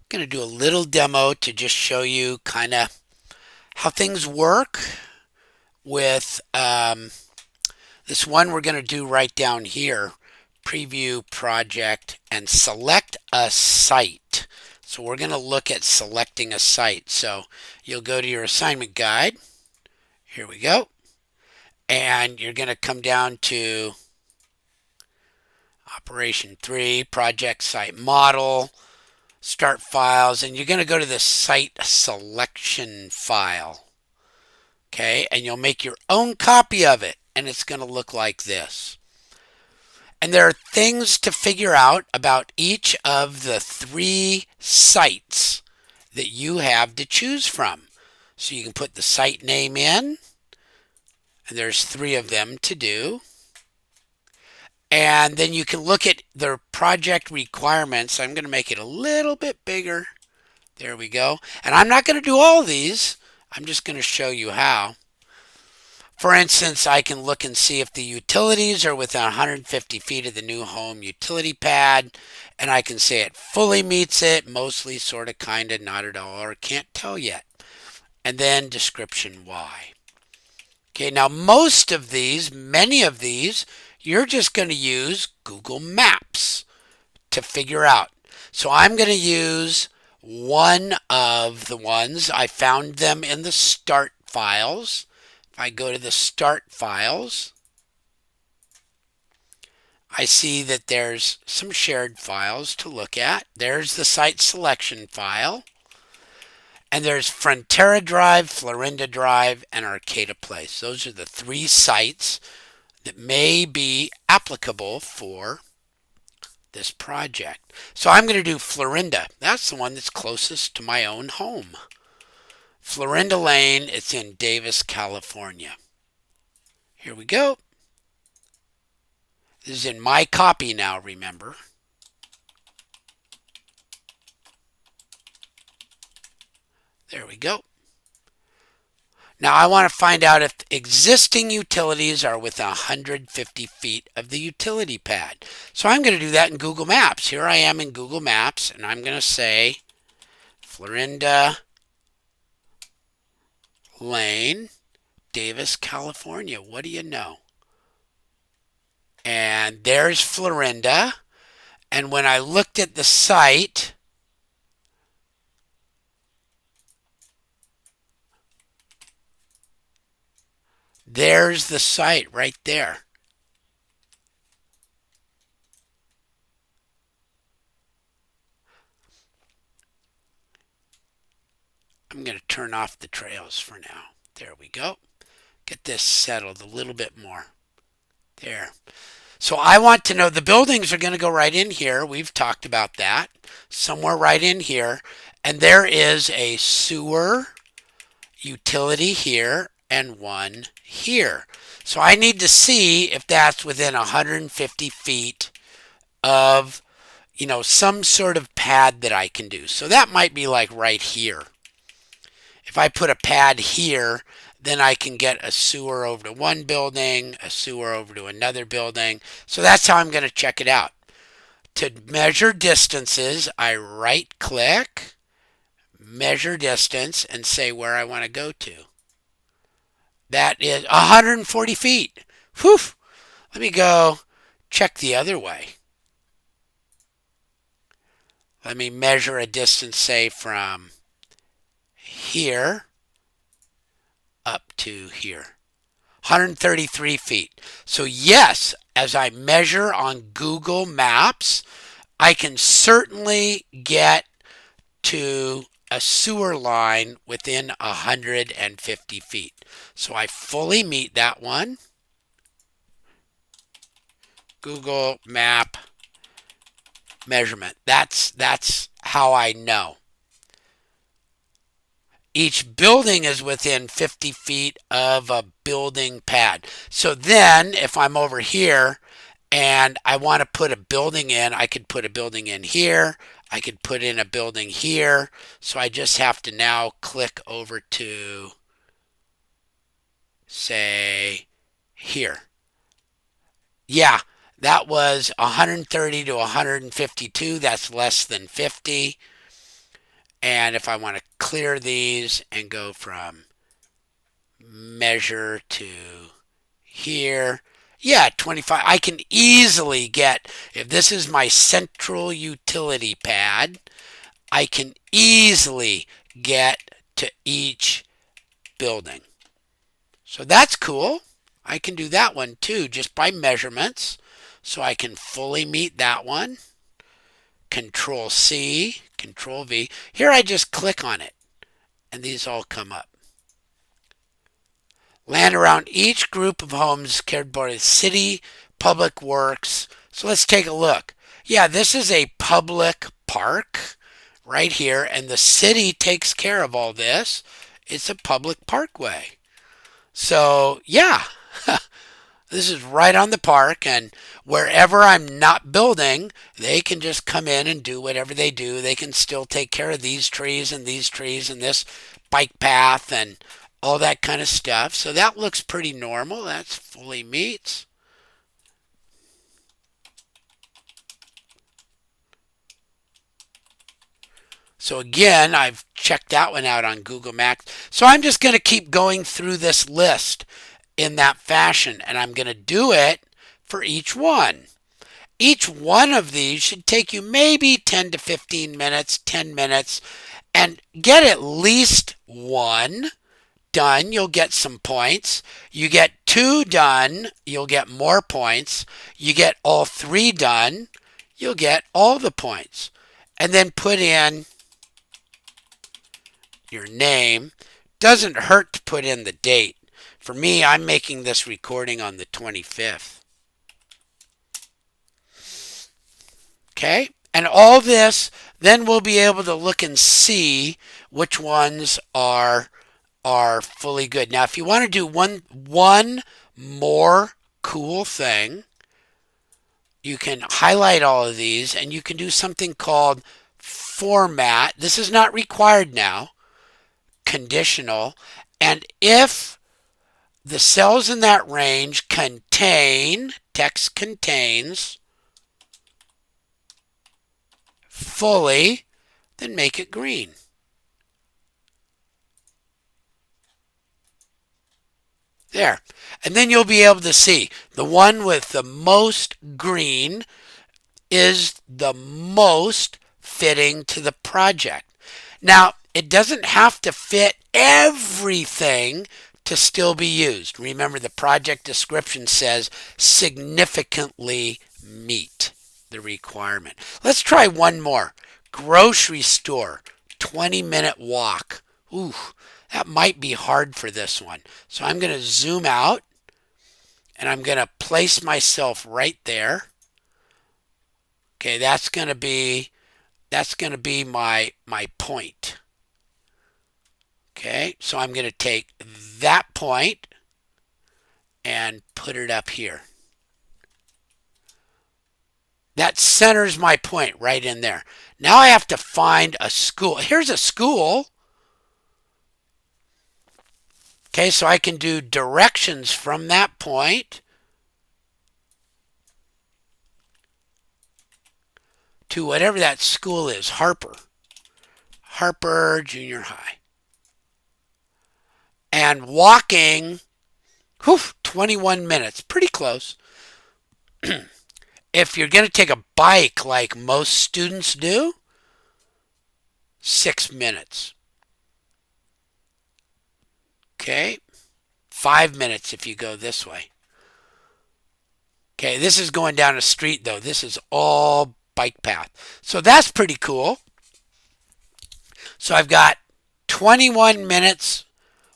Going to do a little demo to just show you kind of how things work with this one we're going to do right down here. Preview project and select a site. So we're going to look at selecting a site. So you'll go to your assignment guide. Here we go. And you're going to come down to Operation 3, Project Site Model, Start Files, and you're going to go to the Site Selection file. Okay, and you'll make your own copy of it, and it's going to look like this. And there are things to figure out about each of the 3 sites that you have to choose from. So you can put the site name in, and there's 3 of them to do. And then you can look at the project requirements. I'm going to make it a little bit bigger. There we go. And I'm not going to do all these. I'm just going to show you how. For instance, I can look and see if the utilities are within 150 feet of the new home utility pad, and I can say it fully meets it, mostly, sort of, kind of, not at all, or can't tell yet. And then description why. Okay, now many of these, you're just going to use Google Maps to figure out. So I'm going to use one of the ones. I found them in the start files. If I go to the start files, I see that there's some shared files to look at. There's the site selection file. And there's Frontera Drive, Florinda Drive, and Arcata Place. Those are the 3 sites that may be applicable for this project. So I'm going to do Florinda. That's the one that's closest to my own home. Florinda Lane, it's in Davis, California. Here we go. This is in my copy now, remember. There we go. Now I want to find out if existing utilities are within 150 feet of the utility pad. So I'm going to do that in Google Maps. Here I am in Google Maps, and I'm going to say Florinda Lane, Davis, California. What do you know? And there's Florinda. And when I looked at the site, there's the site right there. I'm going to turn off the trails for now. There we go. Get this settled a little bit more. There. So I want to know the buildings are going to go right in here. We've talked about that. Somewhere right in here. And there is a sewer utility here and one here. So I need to see if that's within 150 feet of, some sort of pad that I can do. So that might be like right here. If I put a pad here, then I can get a sewer over to one building, a sewer over to another building. So that's how I'm going to check it out. To measure distances, I right click, measure distance, and say where I want to go to. That is 140 feet. Whew! Let me go check the other way. Let me measure a distance, say, from here up to here. 133 feet. So yes, as I measure on Google Maps, I can certainly get to a sewer line within 150 feet. So I fully meet that one. Google Map measurement. That's how I know. Each building is within 50 feet of a building pad. So then if I'm over here and I want to put a building in, I could put a building in here. I could put in a building here. So I just have to now click over to, say, here. Yeah, that was 130 to 152. That's less than 50. And if I want to clear these and go from measure to here, yeah, 25. I can easily get, if this is my central utility pad, I can easily get to each building. So that's cool. I can do that one too, just by measurements. So I can fully meet that one. Control C, Control V. Here I just click on it and these all come up. Land around each group of homes cared by the city, public works. So let's take a look. Yeah, this is a public park right here, and the city takes care of all this. It's a public parkway. So, yeah, this is right on the park, and wherever I'm not building, they can just come in and do whatever they do. They can still take care of these trees and this bike path and all that kind of stuff. So that looks pretty normal. That's fully meets. So again, I've checked that one out on Google Maps. So I'm just going to keep going through this list in that fashion, and I'm going to do it for each one. Each one of these should take you maybe 10 to 15 minutes, 10 minutes, and get at least one done, you'll get some points. You get two done, you'll get more points. You get all three done, you'll get all the points. And then put in your name. Doesn't hurt to put in the date. For me, I'm making this recording on the 25th. Okay? And all this, then we'll be able to look and see which ones are fully good. Now, if you want to do one more cool thing, you can highlight all of these and you can do something called format. This is not required now. Conditional. And if the cells in that range contain, text contains, fully, then make it green. There. And then you'll be able to see the one with the most green is the most fitting to the project. Now, it doesn't have to fit everything to still be used. Remember, the project description says significantly meet the requirement. Let's try one more. Grocery store, 20-minute walk. Ooh, that might be hard for this one. So I'm going to zoom out and I'm going to place myself right there. Okay, that's going to be my point. Okay, so I'm going to take that point and put it up here. That centers my point right in there. Now I have to find a school. Here's a school. Okay, so I can do directions from that point to whatever that school is, Harper Junior High. And walking, 21 minutes, pretty close. If you're going to take a bike like most students do, 6 minutes. Okay, 5 minutes if you go this way. Okay, this is going down a street though. This is all bike path. So that's pretty cool. So I've got 21 minutes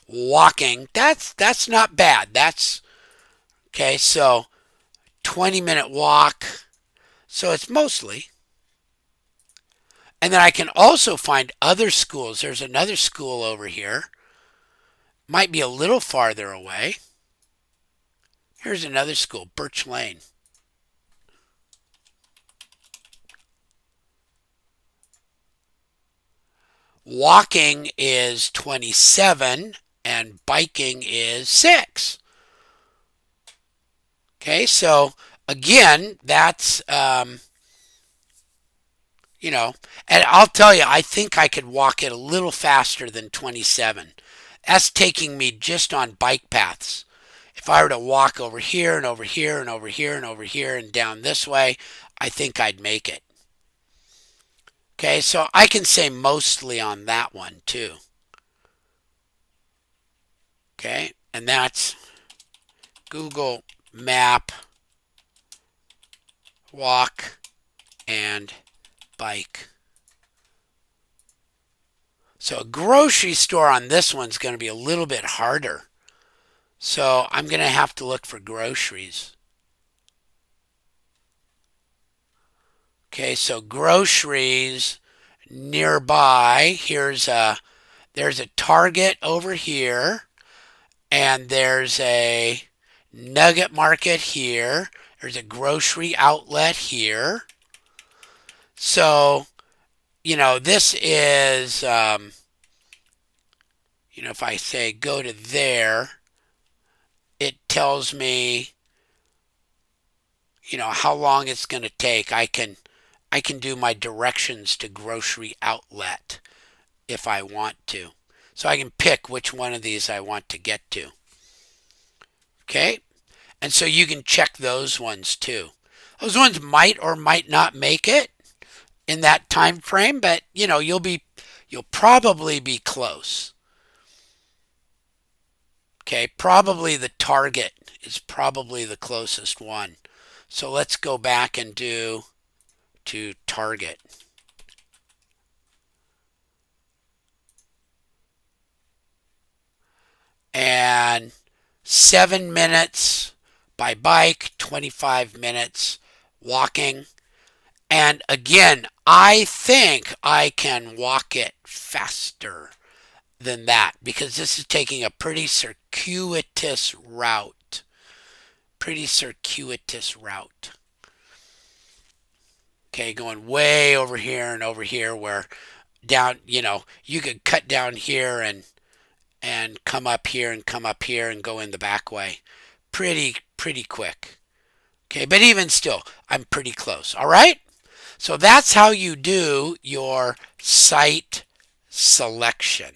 walking. That's not bad. That's okay. So 20-minute walk. So it's mostly. And then I can also find other schools. There's another school over here. Might be a little farther away. Here's another school, Birch Lane. Walking is 27 and biking is 6. Okay, so again, that's you know, and I'll tell you, I think I could walk it a little faster than 27. That's taking me just on bike paths. If I were to walk over here and over here and over here and over here and down this way, I think I'd make it. Okay, so I can say mostly on that one too. Okay, and that's Google Map, walk, and bike. So a grocery store on this one's going to be a little bit harder. So I'm going to have to look for groceries. Okay, so groceries nearby. There's a Target over here, and there's a Nugget Market here. There's a grocery outlet here. So, this is, if I say go to there, it tells me, how long it's going to take. I can do my directions to grocery outlet if I want to. So I can pick which one of these I want to get to. Okay? And so you can check those ones too. Those ones might or might not make it in that time frame, but you'll probably be close. Okay, probably the Target is probably the closest one. So let's go back and do to Target. And 7 minutes by bike, 25 minutes walking. And again, I think I can walk it faster than that because this is taking a pretty circuitous route. Pretty circuitous route. Okay, going way over here and over here where down, you could cut down here and come up here and come up here and go in the back way. Pretty quick. Okay, but even still, I'm pretty close. All right? So that's how you do your site selection.